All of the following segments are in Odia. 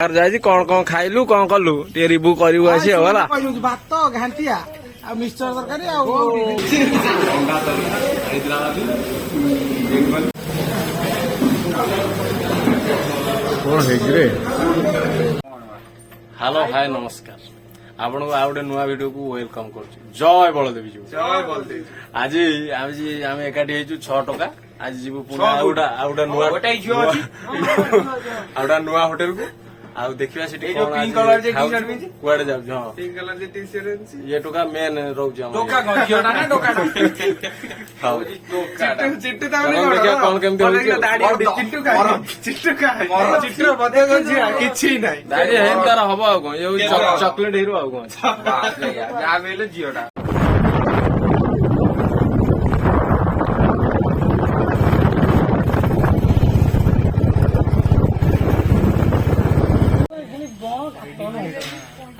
ଯାଇ କଣ କଣ ଖାଇଲୁ କଣ କଲୁ ଟିକେ ରିଭ୍ୟୁ କରିବୁ ଆସି ଆଉ ହେଲା। ଭାତ ଘାଣ୍ଟିଆ ଆଉ ମିକ୍ସଚର ତରକାରୀ ଆଉ କଣ ହେଇଛି ରେ। ହ୍ୟାଲୋ ହାय ନମସ୍କାର ଆପଣଙ୍କୁ ଆଉ ଗୋଟେ ନୂଆ ଭିଡିଓକୁ ୱେଲକମ୍ କରୁଛୁ। ଜୟ ବଳଦେବୀ ଯିବୁ ଆଜି ଆମେ ଏକାଠି ହେଇଛୁ 6 ଟଙ୍କା। ଆଜି ଯିବୁ ପୁଣି ଆଉ ଗୋଟେ ନୂଆ ହୋଟେଲକୁ ଆଉ ଦେଖିବା ସେଠି କୁଆଡେ ଯାଉଛି। ହଁ ଇଏ ଟୋକା ମେନ୍ ରହୁଛି ଦେଖିବା କଣ କେମିତି କିଛି ନାହିଁ ଦାଢି ହେଇନି ତାର ହବ ଆଉ କଣ ଇଏ ଚକଲେଟ ହିରୋ ଆଉ କଣ ଯାହା ବି ହେଲେ ଝିଅଟା।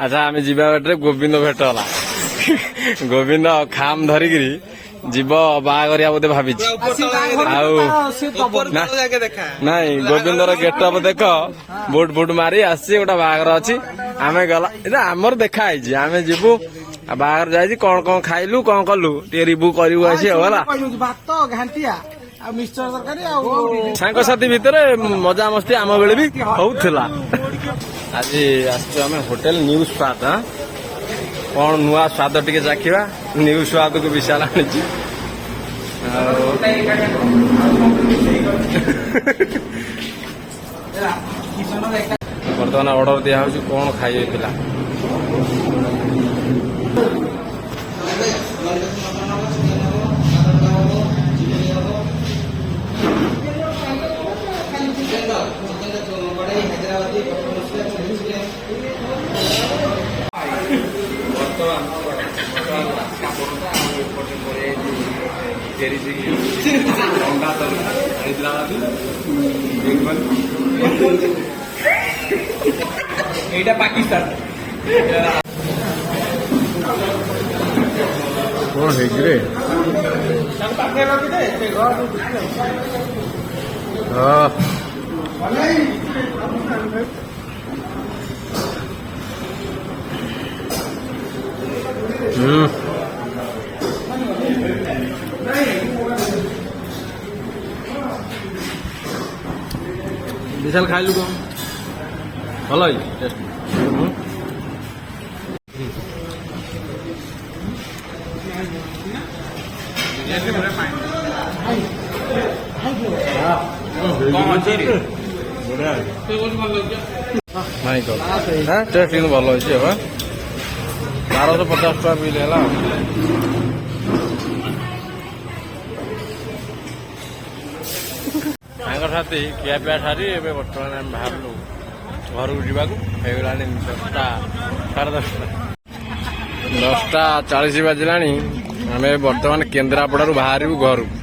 ଆଚ୍ଛା ଆମେ ଯିବା ବାଟରେ ଗୋବିନ୍ଦ ଭେଟ ହେଲା। ଗୋବିନ୍ଦ ଖାମ ଧରିକିରି ଯିବ ବାହାଘରିଆ ବୋଧେ ଭାବିଛି। ଆଉ ନାଇଁ ଗୋବିନ୍ଦର ଗେଟଅପ୍ ଦେଖ ବୁଟ ଫୁଟ ମାରି ଆସିଛି ଗୋଟେ ବାହାଘର ଅଛି। ଆମେ ଗଲା ଏଇଟା ଆମର ଦେଖା ହେଇଛି ଆମେ ଯିବୁ ବାହାଘର ଯାଇଛି କଣ କଣ ଖାଇଲୁ କଣ କଲୁ ଟିକେ ରିଭ୍ୟୁ କରିବୁ ଆସି ଆଉ ହେଲା। ଭାତ ଘାଣ୍ଟିଆ ଆଉ ମିକ୍ସଚର ତରକାରୀ ଆଉ ସାଙ୍ଗସାଥି ଭିତରେ ମଜାମସ୍ତି ଆମ ବେଳେ ବି ହଉଥିଲା। ଆଜି ଆସିଛୁ ଆମେ ହୋଟେଲ ନ୍ୟୁ ସ୍ୱାଦ। କଣ ନୂଆ ସ୍ୱାଦ ଟିକେ ଚାଖିବା। ନ୍ୟୁ ସ୍ୱାଦକୁ ବିଶାଲ ଆଣିଛି। ବର୍ତ୍ତମାନ ଅର୍ଡର ଦିଆହଉଛି କଣ ଖାଇଯାଇଥିଲା। এইটা পাকিস্তান କଣ ହେଇଛି ରେ। ବିଶାଲ ଖାଇଲୁ କଣ ଭଲ ହେଇଛି ଟେଷ୍ଟ। ନାଇଁ ଟେଷ୍ଟ କିନ୍ତୁ ଭଲ ହେଇଛି। ଏବେ 1250 ଟଙ୍କା ବିଲ୍ ହେଲା। ସାଙ୍ଗସାଥି ଖିଆପିଆ ସାରି ଏବେ ବର୍ତ୍ତମାନ ଆମେ ବାହାରିଲୁ ଘରକୁ ଯିବାକୁ। ହେଇଗଲାଣି 10ଟା ସାଢ଼େ 10ଟା 10ଟା 40 ବାଜିଲାଣି। ଆମେ ବର୍ତ୍ତମାନ କେନ୍ଦ୍ରାପଡ଼ାରୁ ବାହାରିବୁ ଘରକୁ।